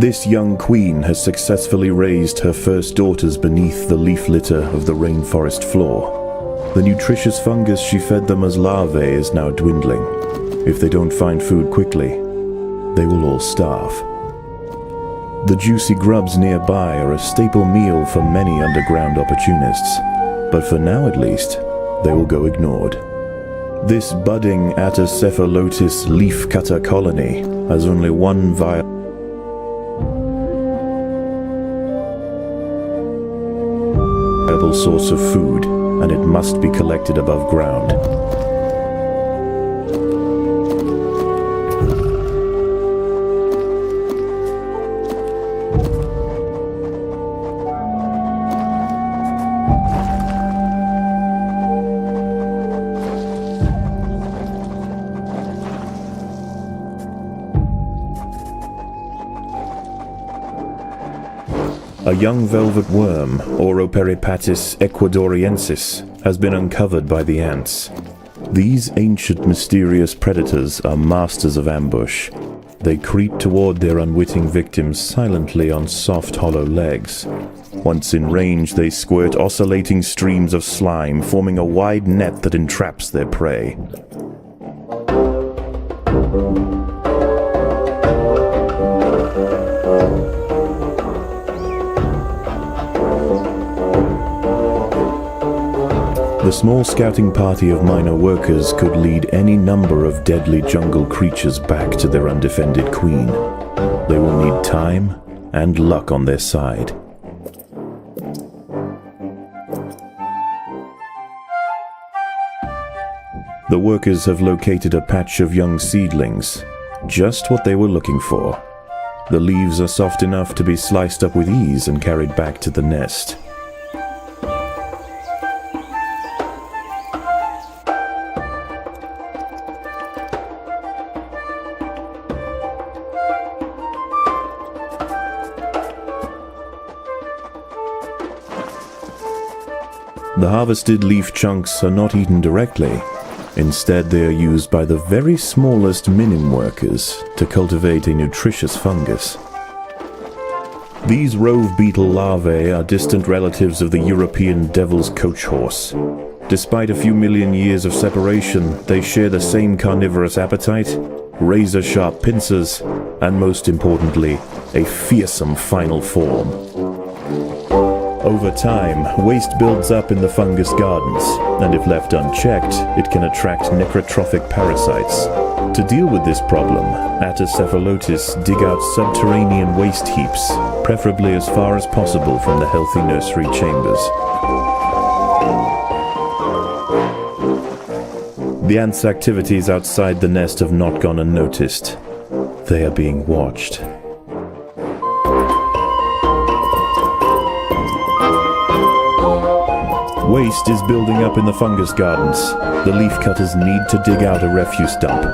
This young queen has successfully raised her first daughters beneath the leaf litter of the rainforest floor. The nutritious fungus she fed them as larvae is now dwindling. If they don't find food quickly, they will all starve. The juicy grubs nearby are a staple meal for many underground opportunists, but for now at least, they will go ignored. This budding Atacephalotus leafcutter colony has only one viable source of food, and it must be collected above ground. A young velvet worm, Oroperipatis ecuadoriensis, has been uncovered by the ants. These ancient mysterious predators are masters of ambush. They creep toward their unwitting victims silently on soft, hollow legs. Once in range, they squirt oscillating streams of slime, forming a wide net that entraps their prey. The small scouting party of minor workers could lead any number of deadly jungle creatures back to their undefended queen. They will need time and luck on their side. The workers have located a patch of young seedlings, just what they were looking for. The leaves are soft enough to be sliced up with ease and carried back to the nest. The harvested leaf chunks are not eaten directly. Instead, they are used by the very smallest minim workers to cultivate a nutritious fungus. These rove beetle larvae are distant relatives of the European devil's coach horse. Despite a few million years of separation, they share the same carnivorous appetite, razor-sharp pincers, and most importantly, a fearsome final form. Over time, waste builds up in the fungus gardens, and if left unchecked, it can attract necrotrophic parasites. To deal with this problem, Atacephalotus dig out subterranean waste heaps, preferably as far as possible from the healthy nursery chambers. The ants' activities outside the nest have not gone unnoticed. They are being watched. Waste is building up in the fungus gardens. The leafcutters need to dig out a refuse dump.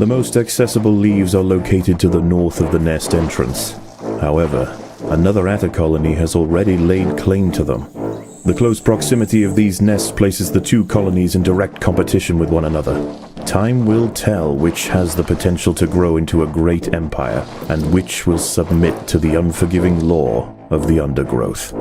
The most accessible leaves are located to the north of the nest entrance. However, another atta colony has already laid claim to them. The close proximity of these nests places the two colonies in direct competition with one another. Time will tell which has the potential to grow into a great empire, and which will submit to the unforgiving law of the Undergrowth.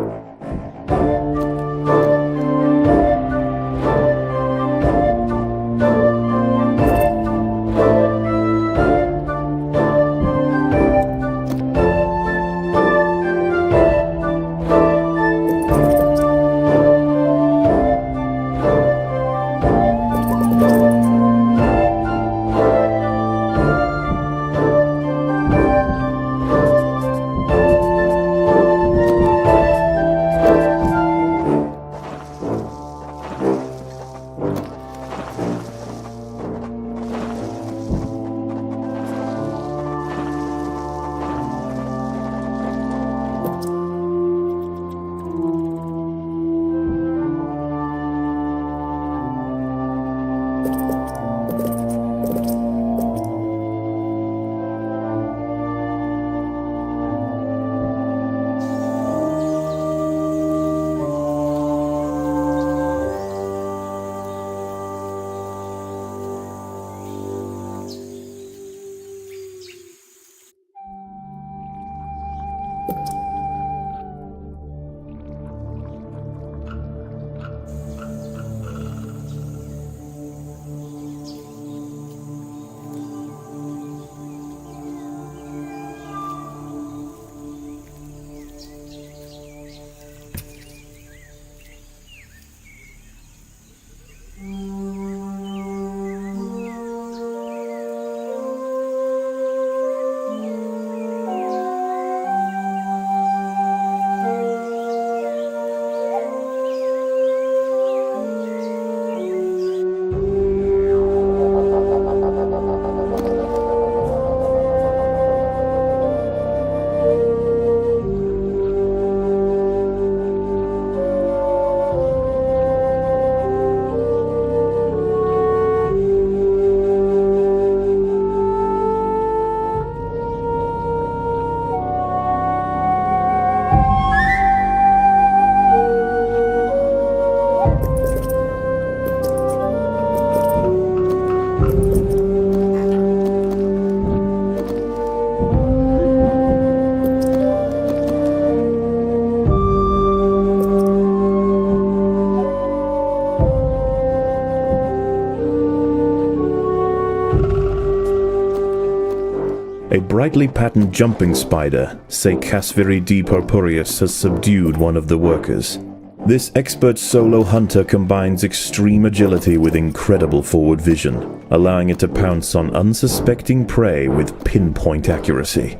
A brightly patterned jumping spider, Casviri D. purpureus, has subdued one of the workers. This expert solo hunter combines extreme agility with incredible forward vision, allowing it to pounce on unsuspecting prey with pinpoint accuracy.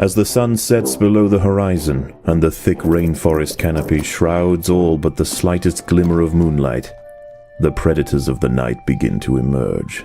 As the sun sets below the horizon, and the thick rainforest canopy shrouds all but the slightest glimmer of moonlight, the predators of the night begin to emerge.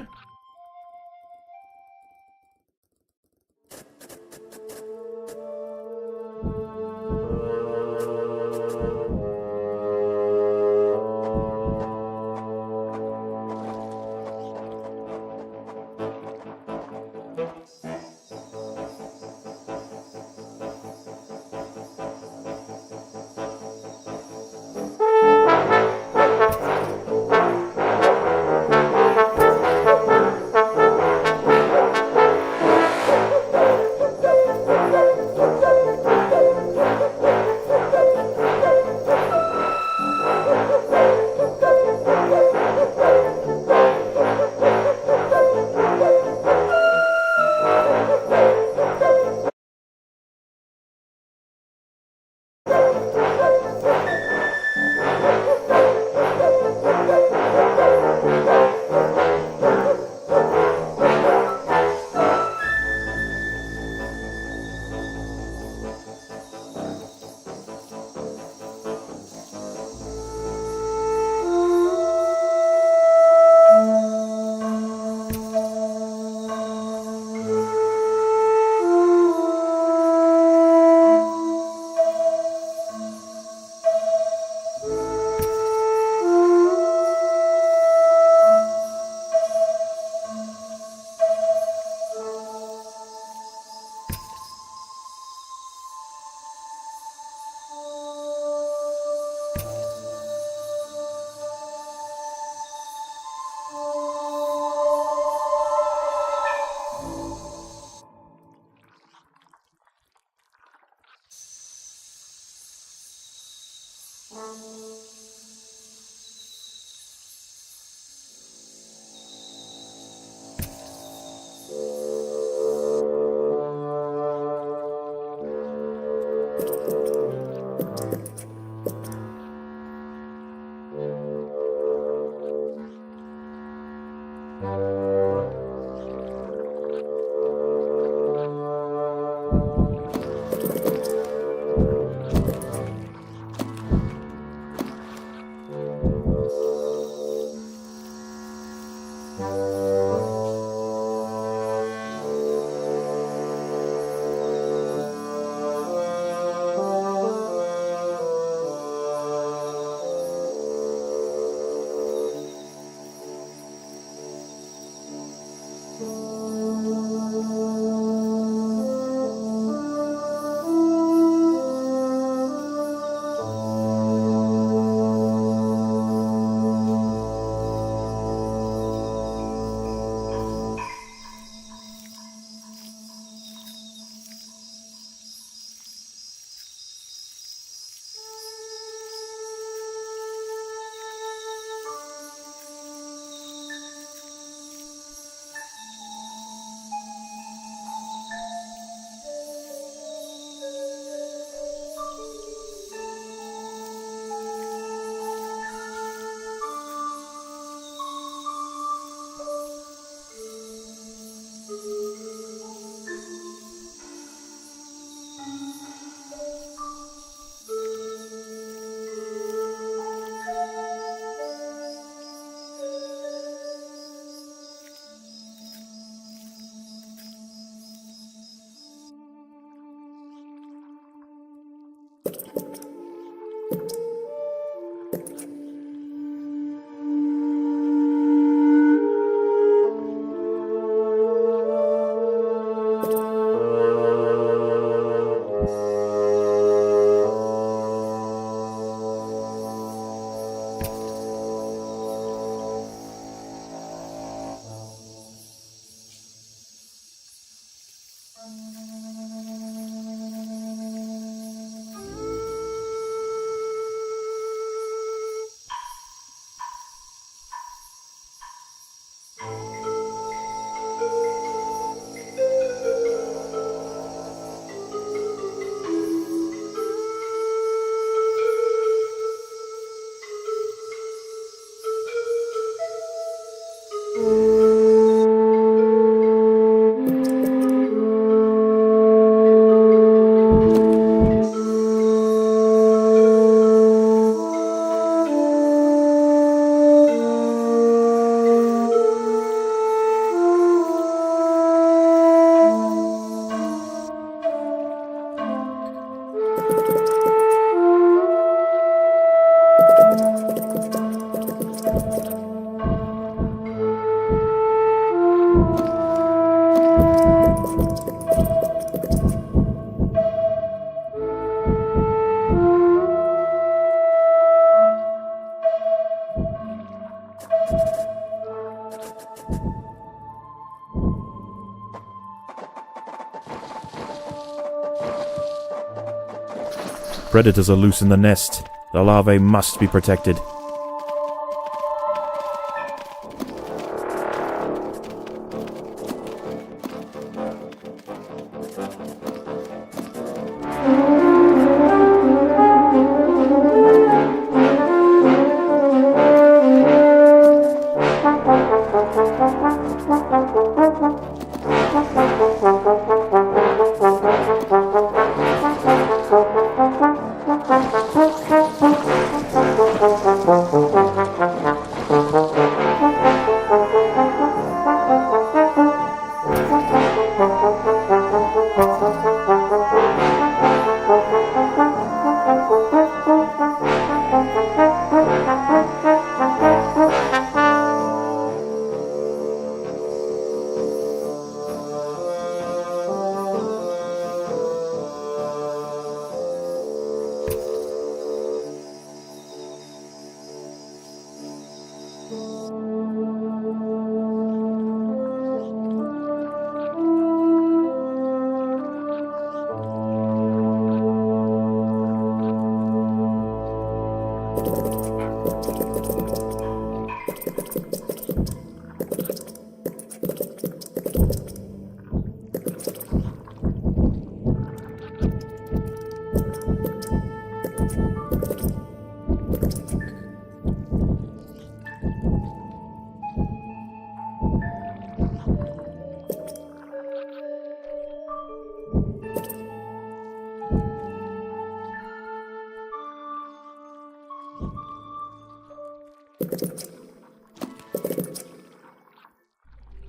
Predators are loose in the nest. The larvae must be protected.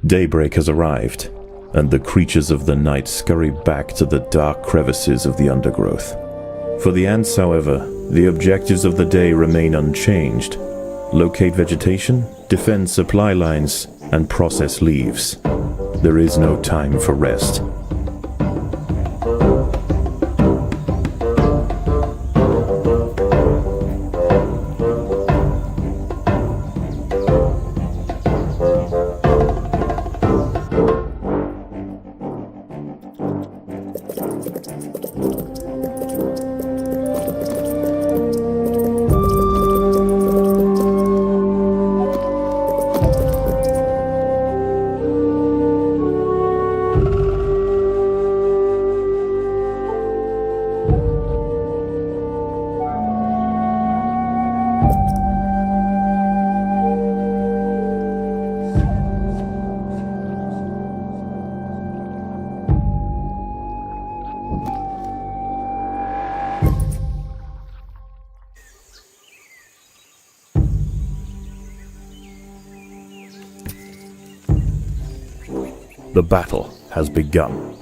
Daybreak has arrived, and the creatures of the night scurry back to the dark crevices of the undergrowth. For the ants, however, the objectives of the day remain unchanged. Locate vegetation, defend supply lines, and process leaves. There is no time for rest. The battle has begun.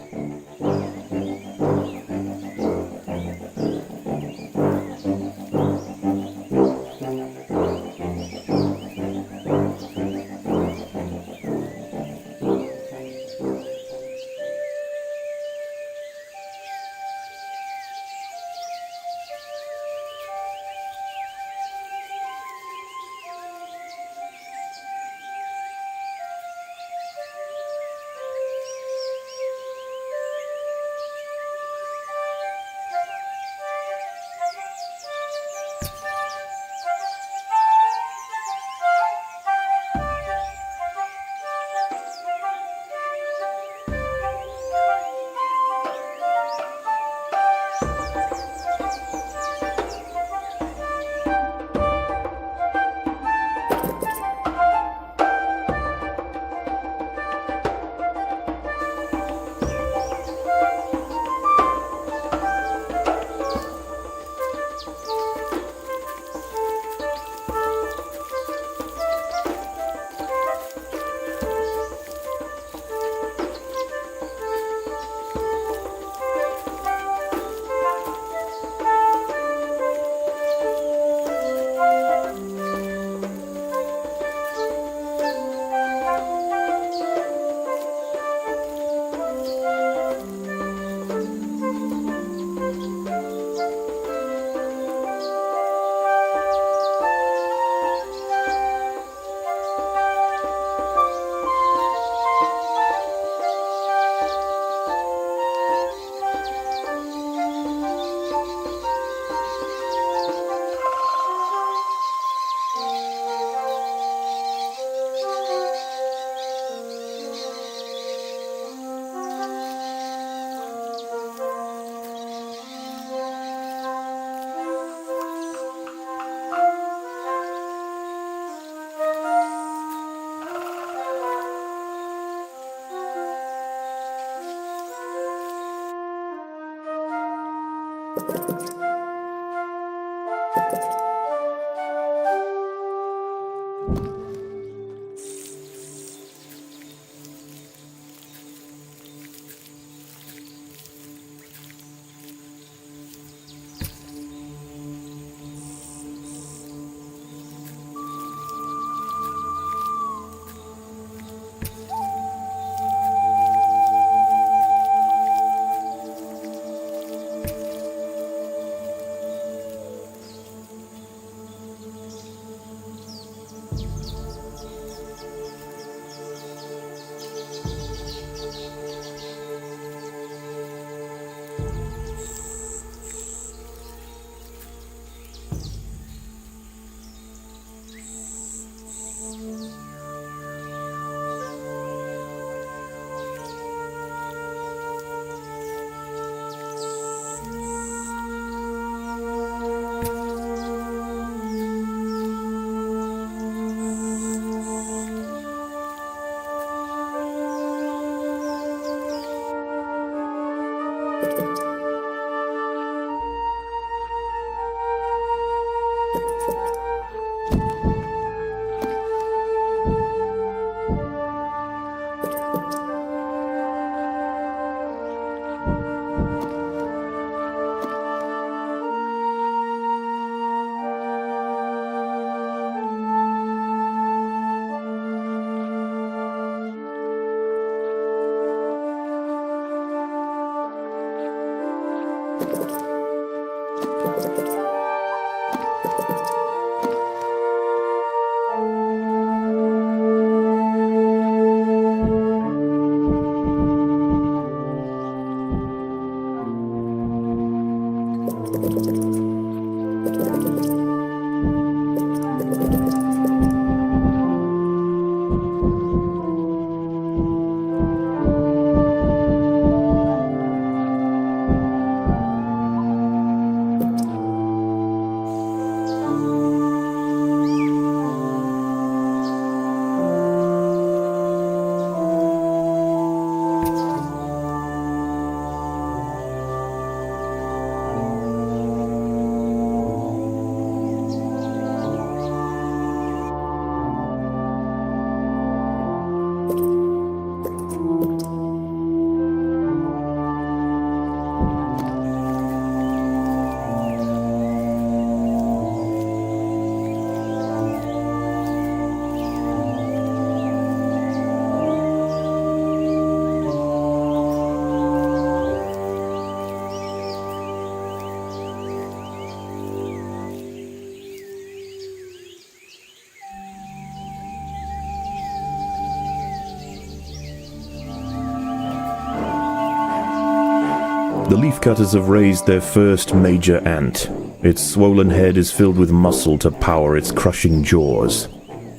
The leafcutters have raised their first major ant. Its swollen head is filled with muscle to power its crushing jaws.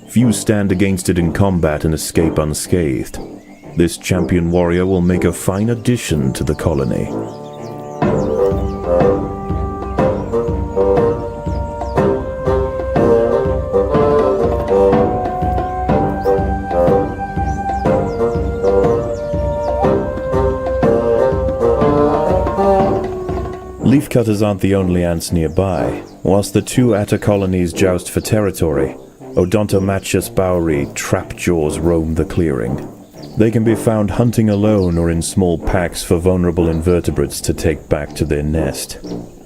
Few stand against it in combat and escape unscathed. This champion warrior will make a fine addition to the colony. Leafcutters aren't the only ants nearby. Whilst the two atta colonies joust for territory, Odontomachus bauri trapjaws roam the clearing. They can be found hunting alone or in small packs for vulnerable invertebrates to take back to their nest.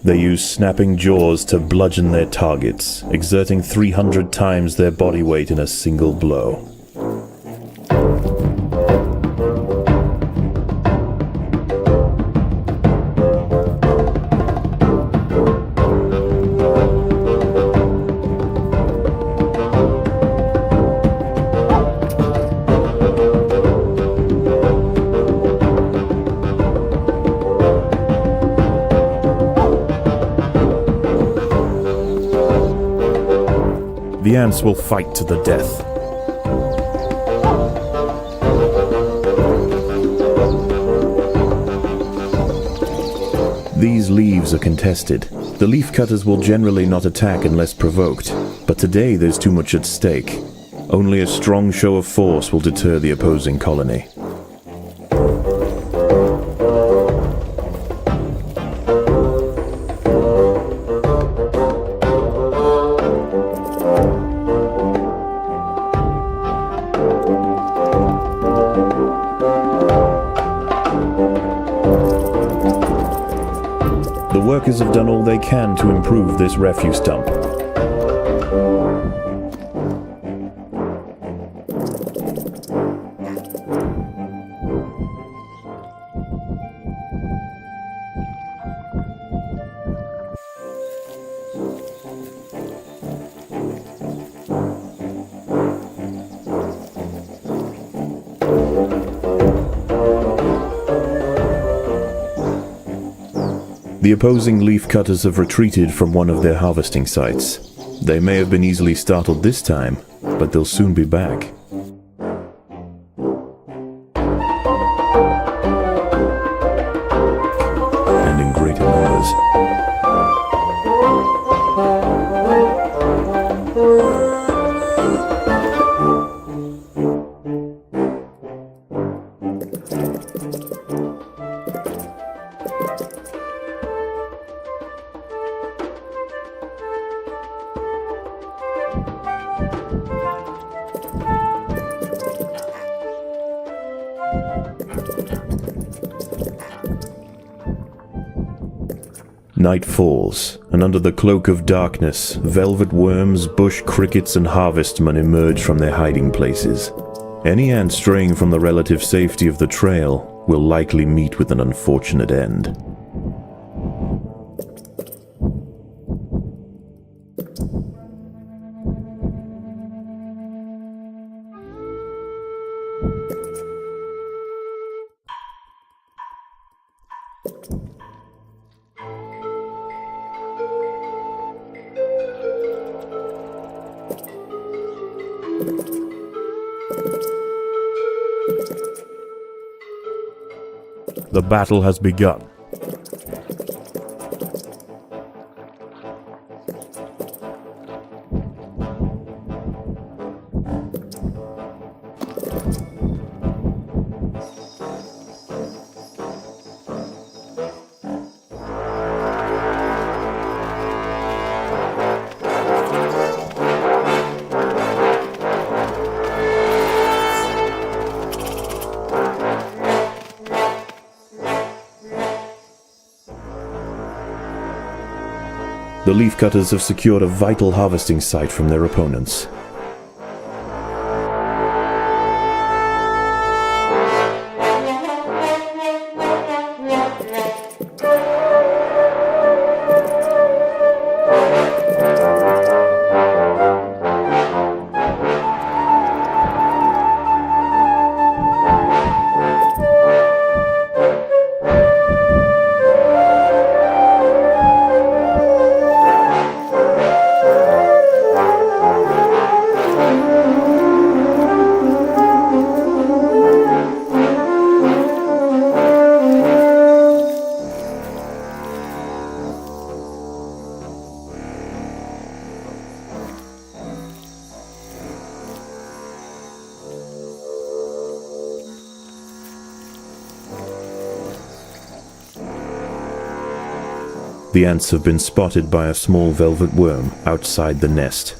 They use snapping jaws to bludgeon their targets, exerting 300 times their body weight in a single blow. The ants will fight to the death. These leaves are contested. The leafcutters will generally not attack unless provoked, but today there's too much at stake. Only a strong show of force will deter the opposing colony. The workers have done all they can to improve this refuse dump. The opposing leafcutters have retreated from one of their harvesting sites. They may have been easily startled this time, but they'll soon be back. And in greater numbers. Night falls, and under the cloak of darkness, velvet worms, bush crickets, and harvestmen emerge from their hiding places. Any ant straying from the relative safety of the trail will likely meet with an unfortunate end. The battle has begun. The leafcutters have secured a vital harvesting site from their opponents. The ants have been spotted by a small velvet worm outside the nest.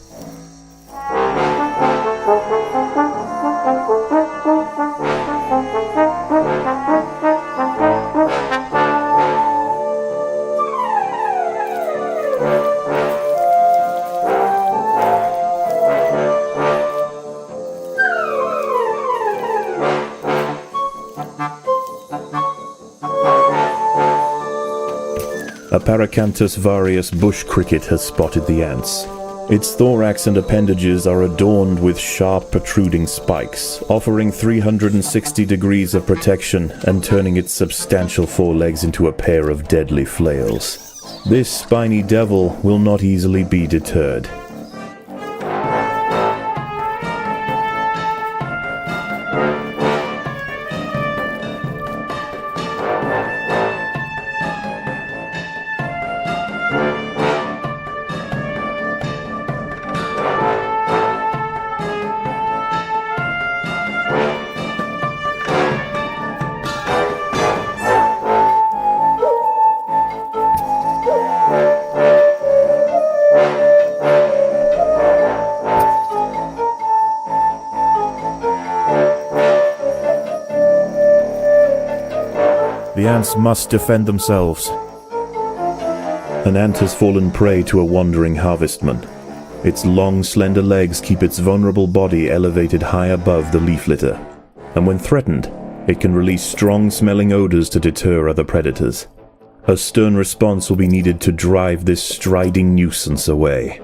A Paracanthus varius bush cricket has spotted the ants. Its thorax and appendages are adorned with sharp protruding spikes, offering 360 degrees of protection and turning its substantial forelegs into a pair of deadly flails. This spiny devil will not easily be deterred. The ants must defend themselves. An ant has fallen prey to a wandering harvestman. Its long, slender legs keep its vulnerable body elevated high above the leaf litter, and when threatened, it can release strong-smelling odors to deter other predators. A stern response will be needed to drive this striding nuisance away.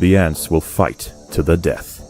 The ants will fight to the death.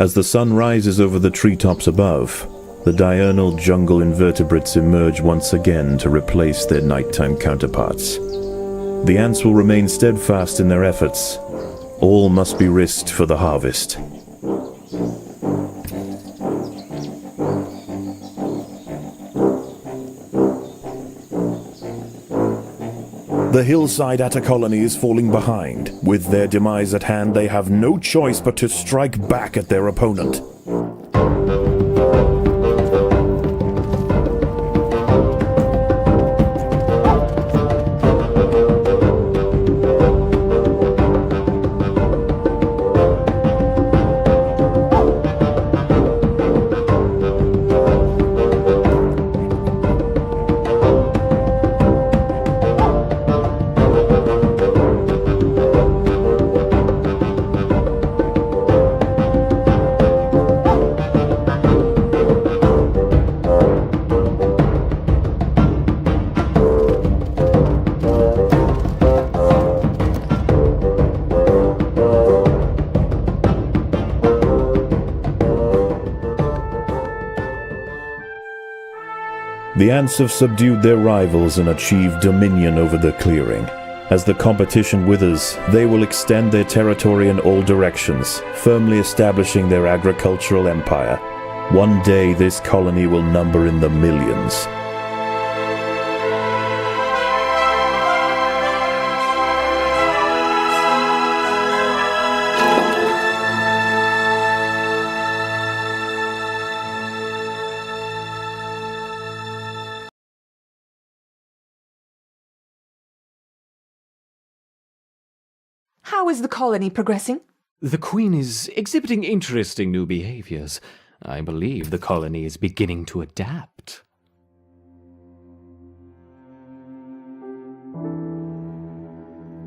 As the sun rises over the treetops above, the diurnal jungle invertebrates emerge once again to replace their nighttime counterparts. The ants will remain steadfast in their efforts. All must be risked for the harvest. The hillside atta colony is falling behind. With their demise at hand, they have no choice but to strike back at their opponent. The ants have subdued their rivals and achieved dominion over the clearing. As the competition withers, they will extend their territory in all directions, firmly establishing their agricultural empire. One day this colony will number in the millions. How is the colony progressing? The Queen is exhibiting interesting new behaviors. I believe the colony is beginning to adapt.